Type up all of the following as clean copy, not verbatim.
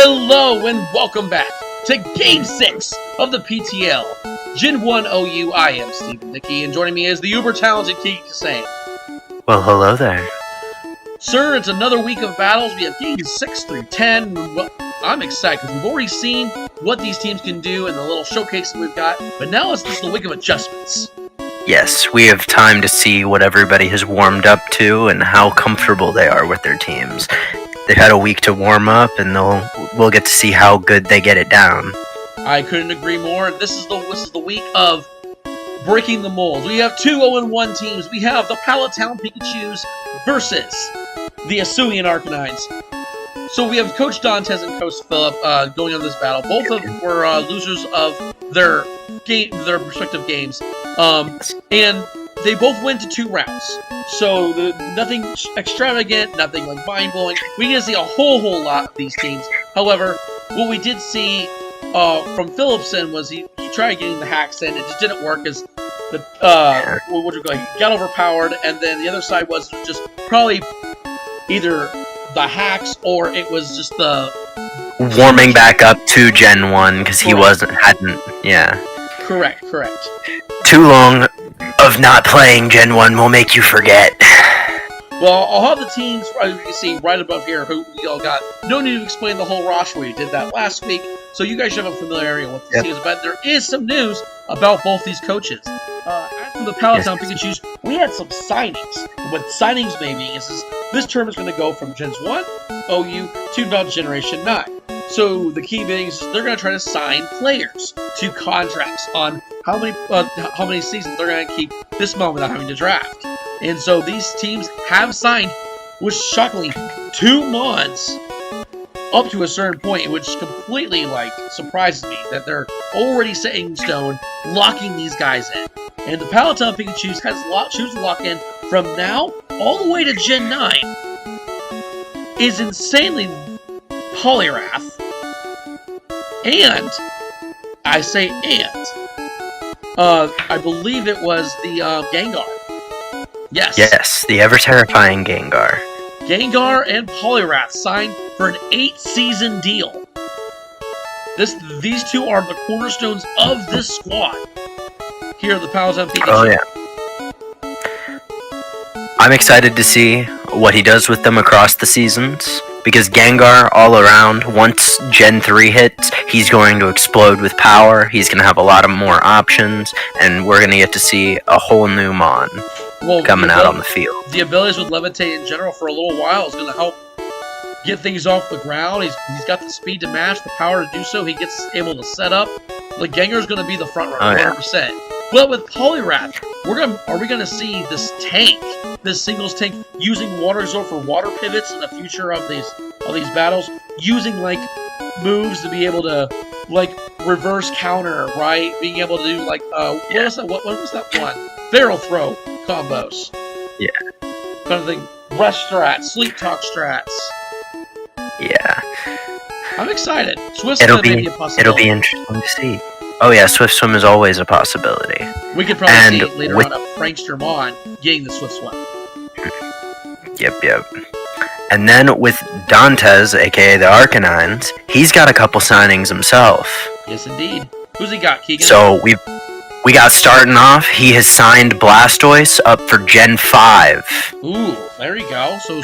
Hello and welcome back to Game 6 of the PTL. Gen 1 OU, I am Stephen Nicky, and joining me is the uber-talented Keegan. Well, hello there. Sir, it's another week of battles. We have games 6 through 10. Well, I'm excited because we've already seen what these teams can do in the little showcase that we've got, but now it's just the week of adjustments. Yes, we have time to see what everybody has warmed up to and how comfortable they are with their teams. They've had a week to warm up, and we'll get to see how good they get it down. I couldn't agree more. This is the week of breaking the mold. We have two 0-1 teams. We have the Palatown Pikachus versus the Sylveon Arcanines. So we have Coach Dontez and Coach Phillip going on this battle. Both of them were losers of their respective games, and they both went to 2 rounds. So nothing extravagant, nothing like mind-blowing. We didn't see a whole lot of these teams. However, what we did see from Phillipson was he tried getting the hacks in. It just didn't work as he got overpowered, and then the other side was just probably either the hacks or it was just the warming back up to Gen 1 because he hadn't. Correct. Too long of not playing Gen 1 will make you forget. Well, I'll have the teams, you can see right above here, who we all got. No need to explain the whole roster. We did that last week, so you guys should have a familiarity with what this is. But there is some news about both these coaches. As for the Palatown Pikachus, we had some signings. What signings may mean is this term is going to go from Gens 1, OU, to now Generation 9. So the key being is they're going to try to sign players to contracts on how many seasons they're going to keep this moment without having to draft. And so these teams have signed, which shockingly, 2 months up to a certain point, which completely surprises me that they're already set in stone, locking these guys in. And the Palatown Pikachus choose to lock in from now all the way to Gen 9 is insanely Poliwrath. And I say I believe it was the Gengar. Yes, the ever-terrifying Gengar. Gengar and Poliwrath signed for an 8-season deal. These two are the cornerstones of this squad. Here are the Palatown Pikachu. Oh, yeah. I'm excited to see what he does with them across the seasons, because Gengar, all around, once Gen 3 hits, he's going to explode with power, he's going to have a lot of more options, and we're going to get to see a whole new Mon coming out on the field. The abilities with Levitate in general for a little while is going to help get things off the ground. He's got the speed to match, the power to do so. He gets able to set up. The Gengar's going to be the front runner, 100%. But with Poliwrath, are we going to see this singles tank, using Water Absorb for water pivots in the future of these battles, using moves to be able to reverse counter, right? Being able to do what was that one? Barrel throw combos. Yeah. Kind of thing. Rush strats, sleep talk strats. Yeah. I'm excited. Swift's going to be a possibility. It'll be interesting to see. Oh yeah, Swift Swim is always a possibility. We could probably see later on a Prankster Mon getting the Swift Swim. Yep. And then with Dontez, aka the Arcanines, he's got a couple signings himself. Yes, indeed. Who's he got, Keegan? So we got starting off. He has signed Blastoise up for Gen 5. Ooh, there you go. So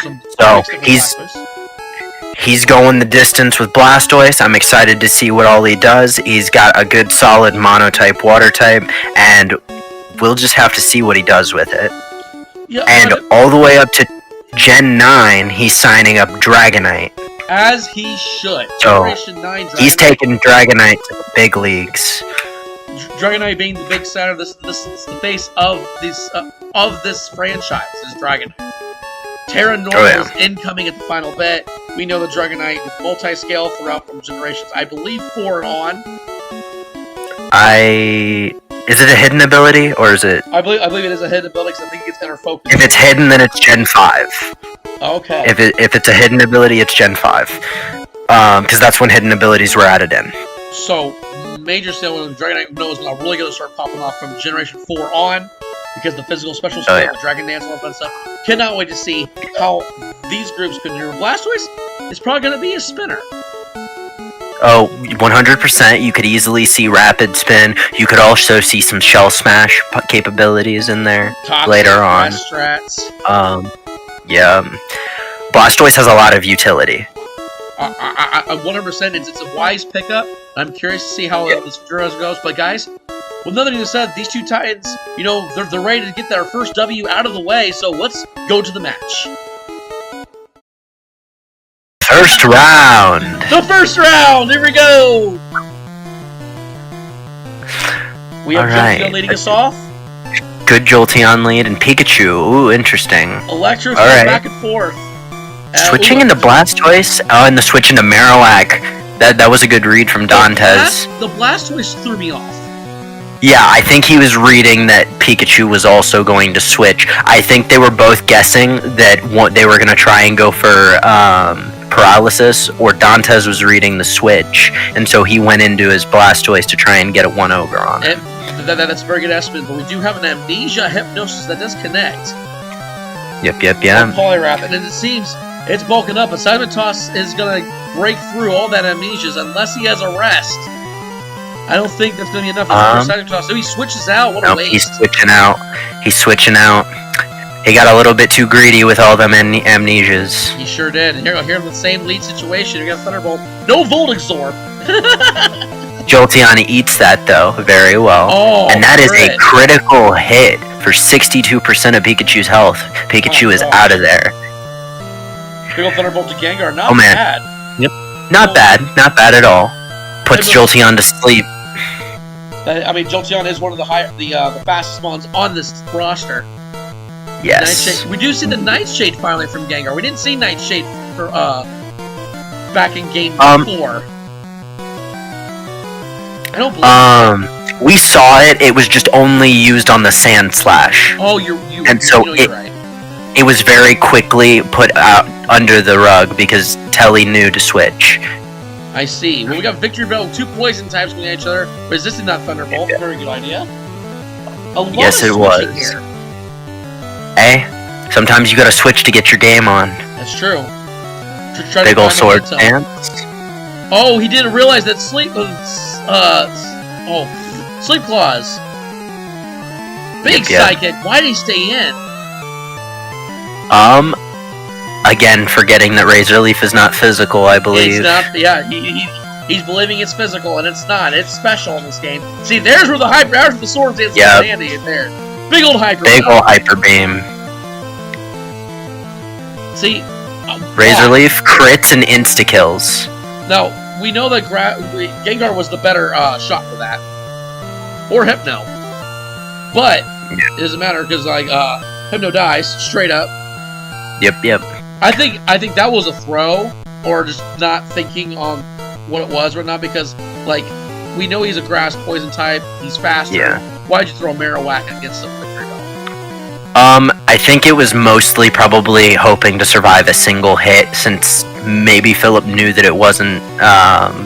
he's going the distance with Blastoise. I'm excited to see what all he does. He's got a good solid mono-type, water-type, and we'll just have to see what he does with it. Yeah, and all the way up to Gen 9, he's signing up Dragonite. As he should. So Generation 9 Dragonite. He's taking Dragonite to the big leagues. Dragonite being the big center, this is the face of this franchise is Dragonite. Terra Normal is incoming at the final bet. We know the Dragonite with multi-scale throughout from generations. I believe 4 and on. Is it a hidden ability, or is it... I believe it is a hidden ability, because I think it gets inner focus. If it's hidden, then it's Gen 5. Okay. If it's a hidden ability, it's Gen 5. Because that's when hidden abilities were added in. So, major sale when Dragonite knows now really going to start popping off from Generation 4 on, because the physical special skill, the Dragon Dance, all that fun stuff. Cannot wait to see how these groups can do. Blastoise is probably going to be a spinner. Oh, 100%. You could easily see Rapid Spin. You could also see some Shell Smash capabilities in there later on. Strats. Yeah. Blastoise has a lot of utility. 100%. It's a wise pickup. I'm curious to see how this Duras goes. But guys, with nothing being said, these two Titans, they're ready to get their first W out of the way. So let's go to the match. First round. The first round. Here we go. We have Jolteon leading us off. Good Jolteon lead and Pikachu. Ooh, interesting. Electro back and forth. Switching into Blastoise. Oh, and the switch into Marowak. That was a good read from Dontez. The Blastoise threw me off. Yeah, I think he was reading that Pikachu was also going to switch. I think they were both guessing that they were going to try and go for Paralysis, or Dontez was reading the switch, and so he went into his Blastoise to try and get a 1-over on it. That's a very good estimate, but we do have an Amnesia Hypnosis that does connect. Yep. Poliwrath, and it seems it's bulking up, but Cybertoss is going to break through all that Amnesias unless he has a rest. I don't think that's going to be enough for Cybertoss, so he switches out. What a waste. He's switching out. He got a little bit too greedy with all them amnesias. He sure did. And here in the same lead situation, we got Thunderbolt. No Volt Absorb. Jolteon eats that though very well. And that is a critical hit for 62% of Pikachu's health. Pikachu is out of there. Big ol' Thunderbolt to Gengar. Not bad. Yep. Not bad at all. Puts Jolteon to sleep. I mean, Jolteon is one of the fastest ones on this roster. Yes. We do see the Nightshade finally from Gengar. We didn't see Nightshade for back in game 4. I don't believe we saw it. It was just only used on the Sand Slash. Oh, you're right. It was very quickly put out under the rug because Teli knew to switch. I see. Well, we got Victory Bell with 2 poison types going at each other, resisting that Thunderbolt. Very good idea. Yes, it was. Here. Hey, sometimes you gotta switch to get your game on. That's true. Big ol' sword stance. Oh, he didn't realize that Sleep Claws. Big Psychic. Why did he stay in? Again, forgetting that Razor Leaf is not physical, I believe. It's not. Yeah, he's believing it's physical, and it's not. It's special in this game. See, there's where the sword dance is handy in there. Big old Hyper Beam. See, Razor Leaf crits and insta kills. Now we know that Gengar was the better shot for that, or Hypno, but it doesn't matter because Hypno dies straight up. Yep. I think that was a throw, or just not thinking on what it was or not, because we know he's a grass poison type. He's faster. Yeah. Why'd you throw Marowak against him? I think it was mostly probably hoping to survive a single hit, since maybe Phillip knew that it wasn't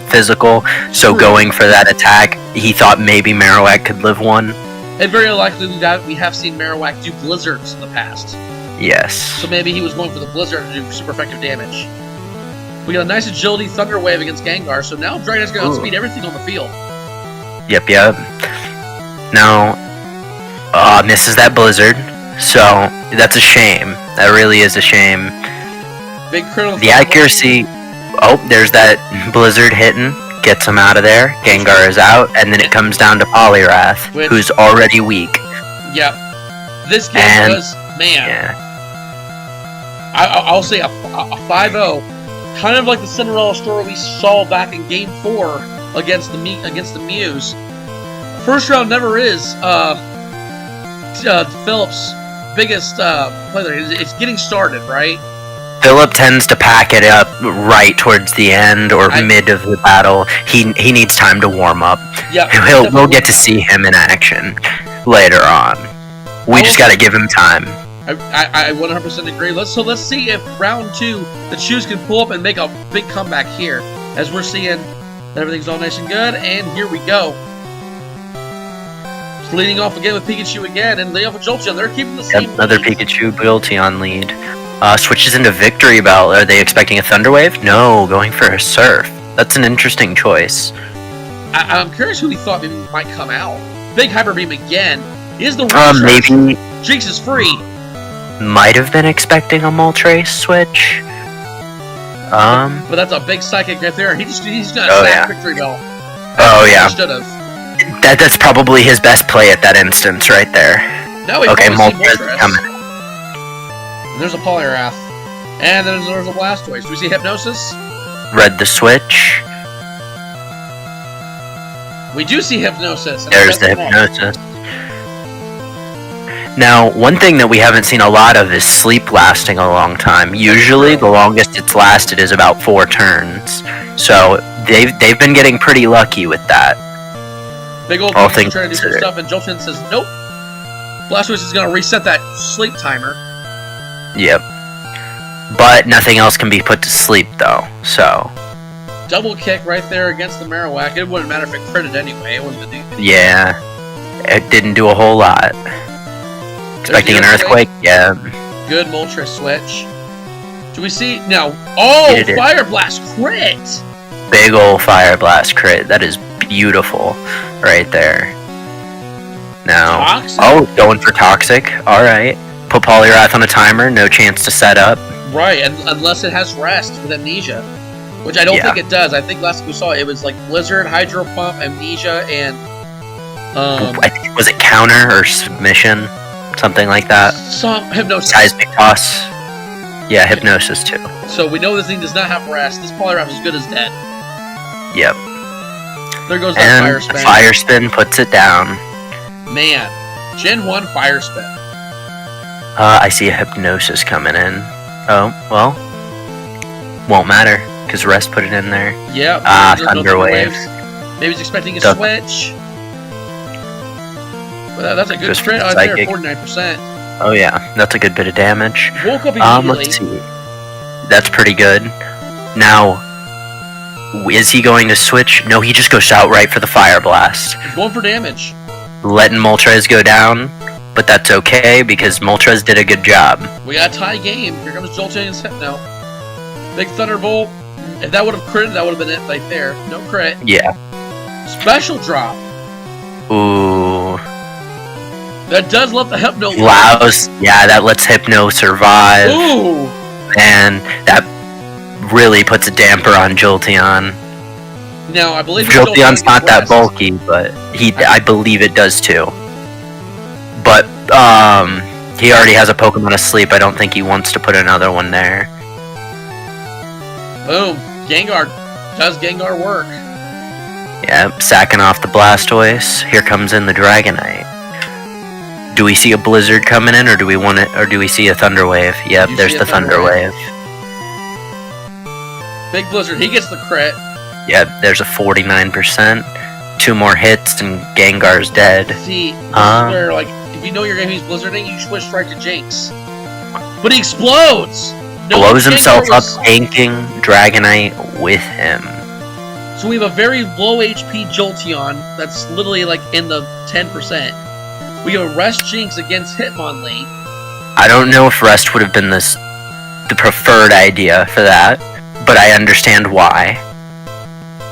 physical, so going for that attack, he thought maybe Marowak could live one. And very likely that we have seen Marowak do blizzards in the past. Yes. So maybe he was going for the blizzard to do super effective damage. We got a nice agility Thunder Wave against Gengar, so now Dragon's going to outspeed everything on the field. Yep. Now, misses that blizzard. So, that's a shame. That really is a shame. Big critical. The accuracy... Oh, there's that blizzard hitting. Gets him out of there. Gengar is out. And then it comes down to Poliwrath, who's already weak. Yep. This game was... Man. Yeah. I'll say a 5-0. Kind of like the Cinderella story we saw back in Game 4 against the Mews. First round never is Phillip's biggest play there. It's getting started, right? Phillip tends to pack it up right towards the end or mid of the battle. He needs time to warm up. Yeah, we'll get to see him in action later on. We just got to give him time. I 100% agree. Let's see if round 2 the Chews can pull up and make a big comeback here, as we're seeing that everything's all nice and good. And here we go. Leading off again with Pikachu again, and leading off with Jolteon. They're keeping the same. Another lead. Pikachu Jolteon lead. Switches into Victory Bell. Are they expecting a Thunder Wave? No, going for a Surf. That's an interesting choice. I'm curious who he thought maybe might come out. Big Hyper Beam again. Is the maybe Jinx is free. Might have been expecting a Moltres switch. But that's a big psychic right there. He's gonna snap Victory Bell. Oh yeah. Should have. That's probably his best play at that instance right there. No, okay, Moltres coming. And there's a Poliwrath. And then there's a Blastoise. Do we see Hypnosis? Read the switch. We do see Hypnosis. There's the Hypnosis. Now, one thing that we haven't seen a lot of is sleep lasting a long time. Usually, the longest it's lasted is about 4 turns. So, they've been getting pretty lucky with that. Big old thing trying to do some stuff, and Jolteons says, nope. Blastoise is going to reset that sleep timer. Yep. But nothing else can be put to sleep, though, so... Double kick right there against the Marowak. It wouldn't matter if it critted anyway. It wasn't going to do anything. Yeah. It didn't do a whole lot. Expecting an Earthquake? Yeah. Good Moltres switch. Do we see... Now... Oh! Fire Blast crit! Big ol' Fire Blast crit. That is beautiful. Right there. Now... Toxic? Oh, going for Toxic. Alright. Put Poliwrath on a timer. No chance to set up. Right, and unless it has Rest with Amnesia. Which I don't think it does. I think last time we saw it was like Blizzard, Hydro Pump, Amnesia, and... I think, was it Counter or Submission? Something like that. Some Hypnosis. Seismic Toss. Yeah, Hypnosis too. So we know this thing does not have Rest. This Poliwrath is good as dead. Yep. There goes that Fire Spin. The Fire Spin puts it down. Man. Gen 1 Fire Spin. I see a Hypnosis coming in. Oh, well. Won't matter, because Rest put it in there. Yep. Thunder Wave. Maybe he's expecting a switch. Well, that's a good crit out there, 49%. Oh yeah, that's a good bit of damage. Woke up immediately. Let's see. That's pretty good. Now, is he going to switch? No, he just goes outright for the Fire Blast. He's going for damage. Letting Moltres go down, but that's okay, because Moltres did a good job. We got a tie game. Here comes Jolteons now. Big Thunderbolt. If that would have critted, that would have been it right there. No crit. Yeah. Special drop. Ooh. That does let the Hypno yeah, that lets Hypno survive. Ooh! And that really puts a damper on Jolteon. Now, I believe Jolteon's not that bulky, but I believe it does too. But he already has a Pokemon asleep. I don't think he wants to put another one there. Boom. Gengar. Does Gengar work? Yep, sacking off the Blastoise. Here comes in the Dragonite. Do we see a Blizzard coming in, or do we want it, or do we see a Thunder Wave? Yep, there's the Thunder Wave. Big Blizzard, he gets the crit. Yep, there's a 49%. 2 more hits and Gengar's dead. See, this is where, like, if you know you're going to use Blizzarding, you switch right to Jinx. But he explodes! No, blows himself up, tanking Dragonite with him. So we have a very low HP Jolteon that's literally like in the 10%. We have a Rest Jinx against Hitmonlee. I don't know if Rest would have been the preferred idea for that, but I understand why.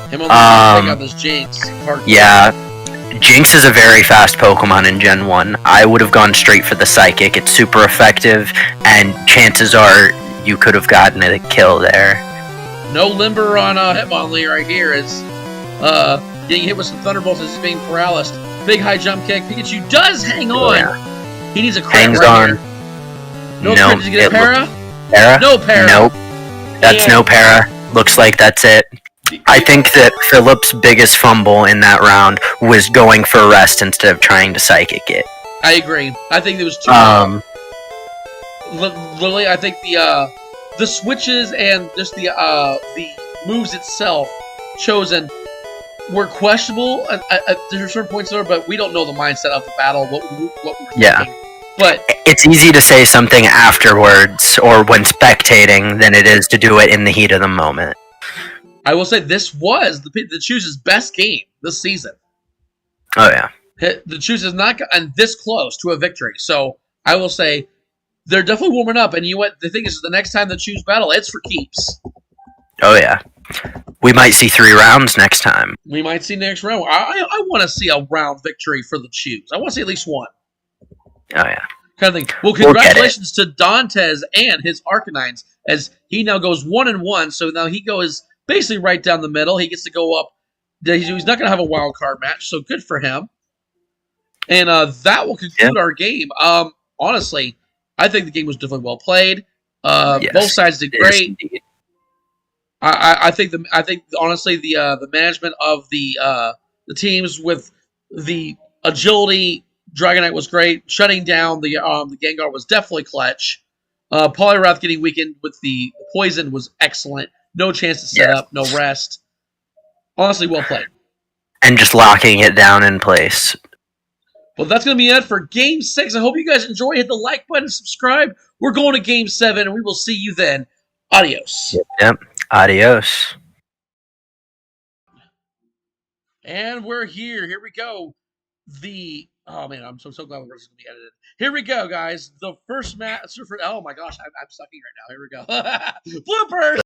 Hitmonlee take out this Jinx. Yeah, Jinx is a very fast Pokemon in Gen 1. I would have gone straight for the Psychic. It's super effective, and chances are you could have gotten a kill there. No Limber on Hitmonlee right here. It's getting hit with some Thunderbolts as being paralyzed. Big high jump kick. Pikachu does hang on. Yeah. He needs a crit Hangs right on. here. No crit. Did you get a para? Para? No para. Nope. That's no para. Looks like that's it. I think that Phillip's biggest fumble in that round was going for Rest instead of trying to Psychic it. I agree. I think there was too literally, I think the switches and just the moves itself chosen were questionable at certain points there, but we don't know the mindset of the battle, what we were thinking. But it's easy to say something afterwards or when spectating than it is to do it in the heat of the moment. I will say this was the Chooses' best game this season. Oh yeah. The Choose has not gotten this close to a victory, so I will say they're definitely warming up. And you know what? The thing is, the next time the Choose battle, it's for keeps. Oh yeah. We might see 3 rounds next time. We might see next round. I want to see a round victory for the Chews. I want to see at least one. Oh, yeah. Kind of thing. Well, congratulations to Dontez and his Arcanines, as he now goes 1-1. So now he goes basically right down the middle. He gets to go up. He's not going to have a wild card match, so good for him. And that will conclude our game. Honestly, I think the game was definitely well played. Yes, both sides did great. I think honestly the management of the teams with the agility Dragonite was great. Shutting down the Gengar was definitely clutch. Poliwrath getting weakened with the poison was excellent. No chance to set up, no rest. Honestly, well played. And just locking it down in place. Well, that's going to be it for Game 6. I hope you guys enjoy. Hit the like button, subscribe. We're going to Game 7, and we will see you then. Adios. Yep. Adios. And we're here. Here we go. Oh man, I'm so glad this is gonna be edited. Here we go, guys. The first match. Oh my gosh, I'm sucking right now. Here we go. Bloopers.